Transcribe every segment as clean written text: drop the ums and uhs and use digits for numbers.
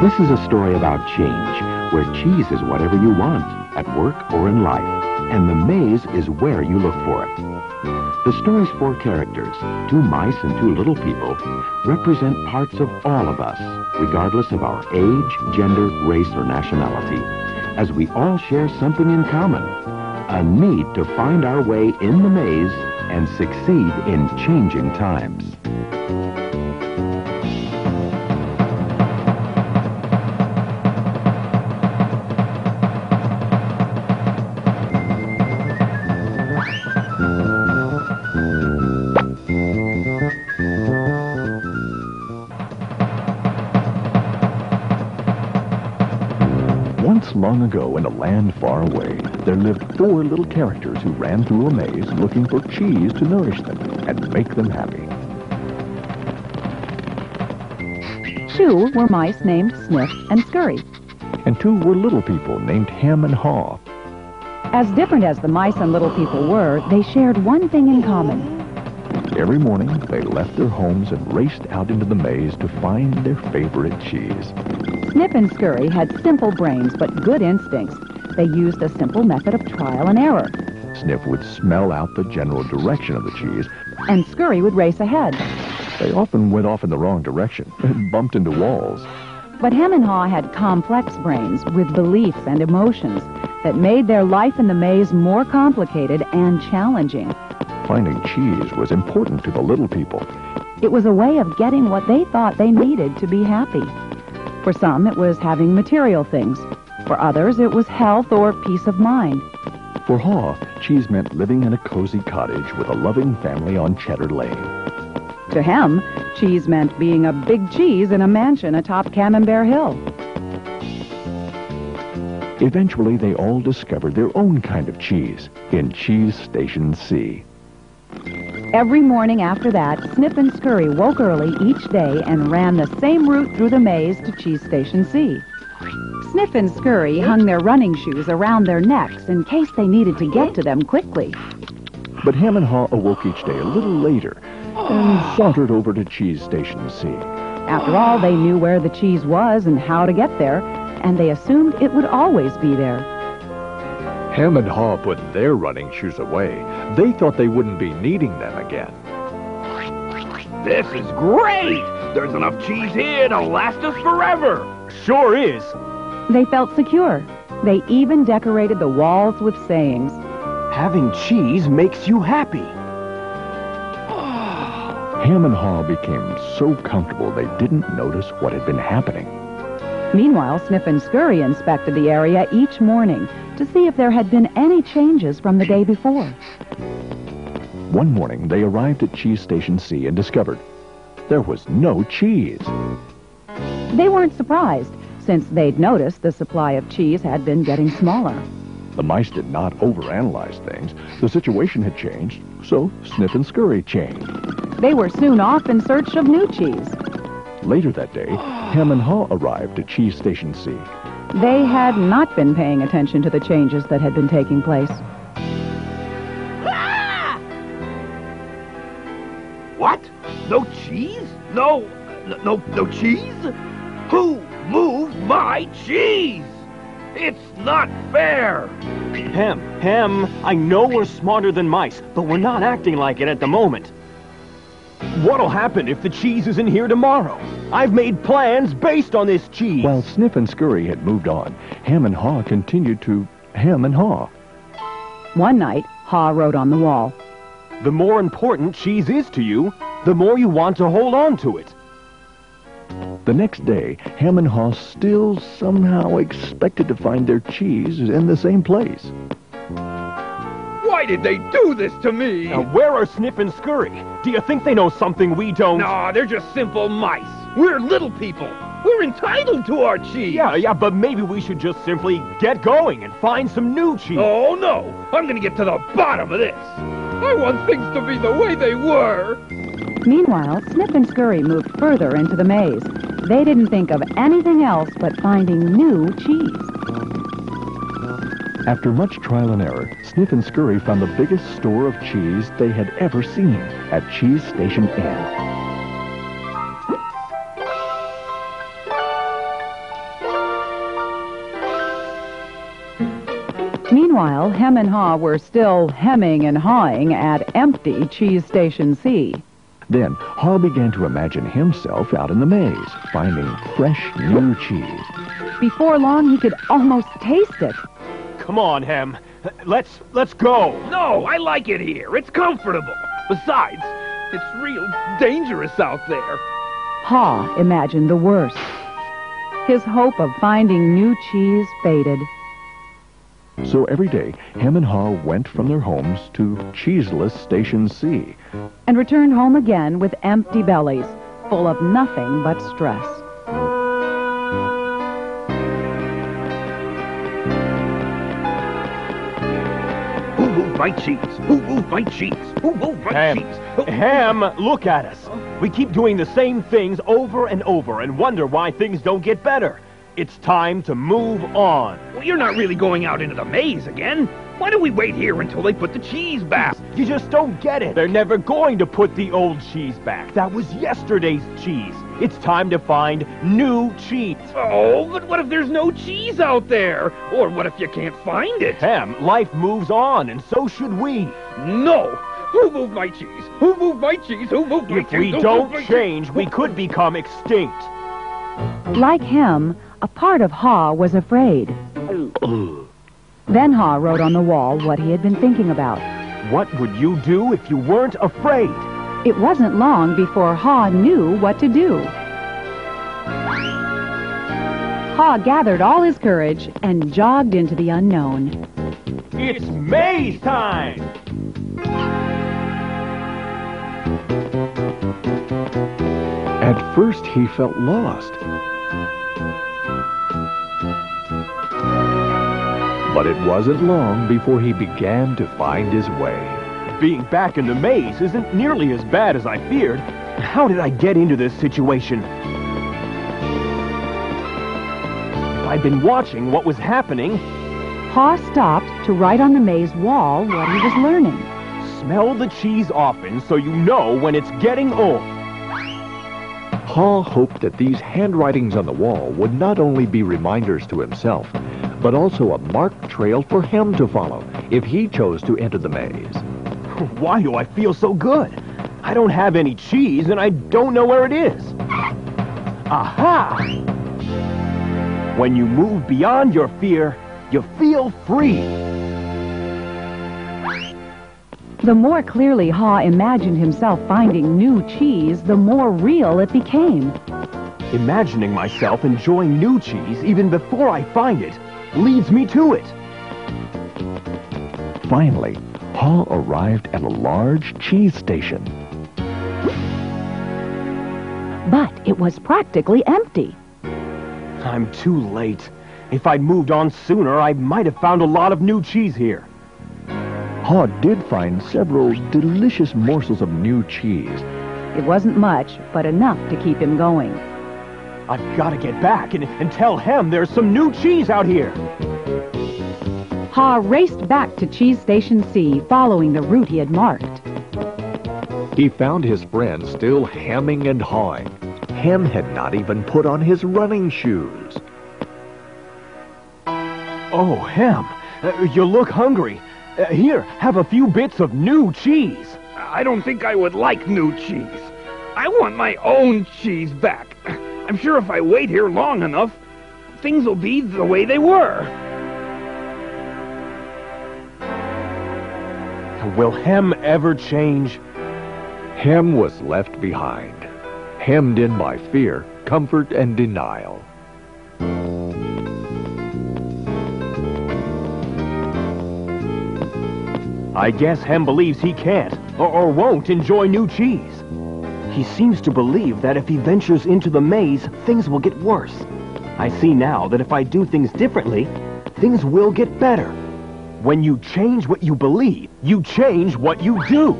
This is a story about change, where cheese is whatever you want, at work or in life, and the maze is where you look for it. The story's four characters, two mice and two little people, represent parts of all of us, regardless of our age, gender, race, or nationality, as we all share something in common, a need to find our way in the maze and succeed in changing times. Once long ago, in a land far away, there lived four little characters who ran through a maze looking for cheese to nourish them and make them happy. Two were mice named Sniff and Scurry. And two were little people named Ham and Haw. As different as the mice and little people were, they shared one thing in common. Every morning, they left their homes and raced out into the maze to find their favorite cheese. Sniff and Scurry had simple brains but good instincts. They used a simple method of trial and error. Sniff would smell out the general direction of the cheese, and Scurry would race ahead. They often went off in the wrong direction and bumped into walls. But Ham and Haw had complex brains with beliefs and emotions that made their life in the maze more complicated and challenging. Finding cheese was important to the little people. It was a way of getting what they thought they needed to be happy. For some, it was having material things. For others, it was health or peace of mind. For Haw, cheese meant living in a cozy cottage with a loving family on Cheddar Lane. To him, cheese meant being a big cheese in a mansion atop Camembert Hill. Eventually, they all discovered their own kind of cheese in Cheese Station C. Every morning after that, Sniff and Scurry woke early each day and ran the same route through the maze to Cheese Station C. Sniff and Scurry hung their running shoes around their necks in case they needed to get to them quickly. But Ham and Haw awoke each day a little later and sauntered over to Cheese Station C. After all, they knew where the cheese was and how to get there, and they assumed it would always be there. Ham and Haw put their running shoes away. They thought they wouldn't be needing them again. This is great! There's enough cheese here to last us forever! Sure is! They felt secure. They even decorated the walls with sayings. Having cheese makes you happy. Ham and Haw became so comfortable they didn't notice what had been happening. Meanwhile, Sniff and Scurry inspected the area each morning to see if there had been any changes from the day before. One morning, they arrived at Cheese Station C and discovered there was no cheese. They weren't surprised, since they'd noticed the supply of cheese had been getting smaller. The mice did not overanalyze things. The situation had changed, so Sniff and Scurry changed. They were soon off in search of new cheese. Later that day, Ham and Haw arrived at Cheese Station C. They had not been paying attention to the changes that had been taking place. Ah! What? No cheese? No cheese? Who moved my cheese? It's not fair! Ham, I know we're smarter than mice, but we're not acting like it at the moment. What'll happen if the cheese isn't here tomorrow? I've made plans based on this cheese. While Sniff and Scurry had moved on, Ham and Haw continued to Ham and Haw. One night, Haw wrote on the wall, "The more important cheese is to you, the more you want to hold on to it." The next day, Ham and Haw still somehow expected to find their cheese in the same place. Why did they do this to me? Now, where are Sniff and Scurry? Do you think they know something we don't? No, they're just simple mice. We're little people. We're entitled to our cheese. Yeah, but maybe we should just simply get going and find some new cheese. Oh, no. I'm gonna get to the bottom of this. I want things to be the way they were. Meanwhile, Sniff and Scurry moved further into the maze. They didn't think of anything else but finding new cheese. After much trial and error, Sniff and Scurry found the biggest store of cheese they had ever seen at Cheese Station N. Meanwhile, Hem and Haw were still hemming and hawing at empty Cheese Station C. Then Haw began to imagine himself out in the maze, finding fresh new cheese. Before long, he could almost taste it. Come on, Hem. Let's go. No, I like it here. It's comfortable. Besides, it's real dangerous out there. Haw imagined the worst. His hope of finding new cheese faded. So every day, Hem and Haw went from their homes to cheeseless Station C. And returned home again with empty bellies, full of nothing but stress. Who moved my cheese? Who moved my cheese? Who moved my Hem, cheese? Hem, look at us. We keep doing the same things over and over and wonder why things don't get better. It's time to move on. Well, you're not really going out into the maze again. Why don't we wait here until they put the cheese back? You just don't get it. They're never going to put the old cheese back. That was yesterday's cheese. It's time to find new cheese. Oh, but what if there's no cheese out there? Or what if you can't find it? Hem, life moves on, and so should we. No! Who moved my cheese? Who moved my cheese? Who moved my cheese? If we don't change, we could become extinct. Like Hem, a part of Haw was afraid. Then Haw wrote on the wall what he had been thinking about. What would you do if you weren't afraid? It wasn't long before Haw knew what to do. Haw gathered all his courage and jogged into the unknown. It's maze time! At first, he felt lost. But it wasn't long before he began to find his way. Being back in the maze isn't nearly as bad as I feared. How did I get into this situation? If I'd been watching what was happening... Haw stopped to write on the maze wall what he was learning. Smell the cheese often so you know when it's getting old. Haw hoped that these handwritings on the wall would not only be reminders to himself, but also a marked trail for Hem to follow if he chose to enter the maze. Why do I feel so good? I don't have any cheese and I don't know where it is. Aha! When you move beyond your fear, you feel free. The more clearly Haw imagined himself finding new cheese, the more real it became. Imagining myself enjoying new cheese even before I find it leads me to it. Finally, Haw arrived at a large cheese station. But it was practically empty. I'm too late. If I'd moved on sooner, I might have found a lot of new cheese here. Haw did find several delicious morsels of new cheese. It wasn't much, but enough to keep him going. I've got to get back and tell Hem there's some new cheese out here. Haw raced back to Cheese Station C, following the route he had marked. He found his friend still hemming and hawing. Hem had not even put on his running shoes. Oh, Hem, you look hungry. Here, have a few bits of new cheese. I don't think I would like new cheese. I want my own cheese back. I'm sure if I wait here long enough, things will be the way they were. Will Hem ever change? Hem was left behind, hemmed in by fear, comfort, and denial. I guess Hem believes he can't, or won't enjoy new cheese. He seems to believe that if he ventures into the maze, things will get worse. I see now that if I do things differently, things will get better. When you change what you believe, you change what you do.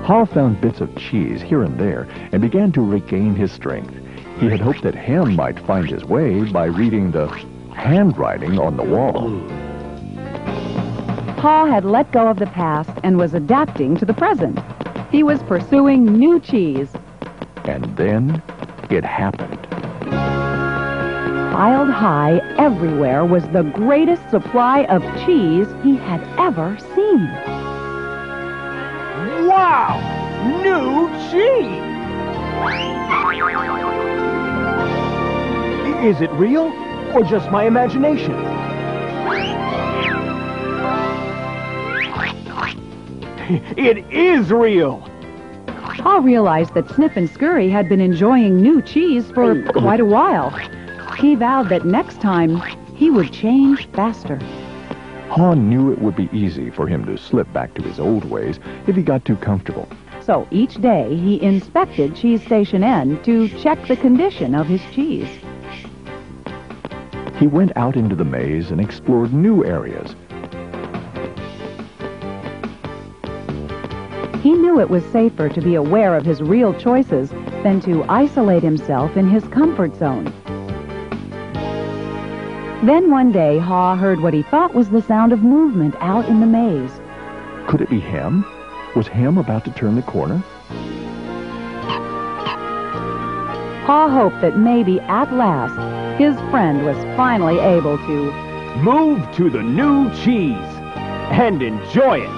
Haw found bits of cheese here and there and began to regain his strength. He had hoped that Hem might find his way by reading the handwriting on the wall. Haw had let go of the past and was adapting to the present. He was pursuing new cheese. And then it happened. piled high everywhere was the greatest supply of cheese he had ever seen. Wow! New cheese! Is it real or just my imagination? It is real! Pa realized that Snip and Scurry had been enjoying new cheese for quite a while. He vowed that next time he would change faster. Pa knew it would be easy for him to slip back to his old ways if he got too comfortable. So each day he inspected Cheese Station N to check the condition of his cheese. He went out into the maze and explored new areas. He knew it was safer to be aware of his real choices than to isolate himself in his comfort zone. Then one day, Haw heard what he thought was the sound of movement out in the maze. Could it be Hem? Was Hem about to turn the corner? Haw hoped that maybe at last his friend was finally able to Move to the new cheese and enjoy it.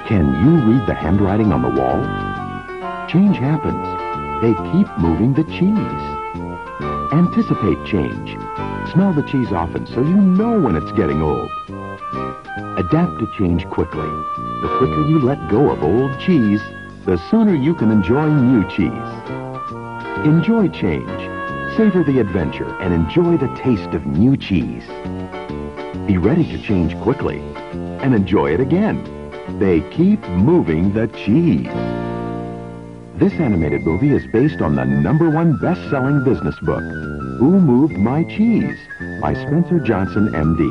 Can you read the handwriting on the wall? Change happens. They keep moving the cheese. Anticipate change. Smell the cheese often so you know when it's getting old. Adapt to change quickly. The quicker you let go of old cheese, the sooner you can enjoy new cheese. Enjoy change. Savor the adventure and enjoy the taste of new cheese. Be ready to change quickly and enjoy it again. They keep moving the cheese. This animated movie is based on the #1 best-selling business book, Who Moved My Cheese? By Spencer Johnson, M.D.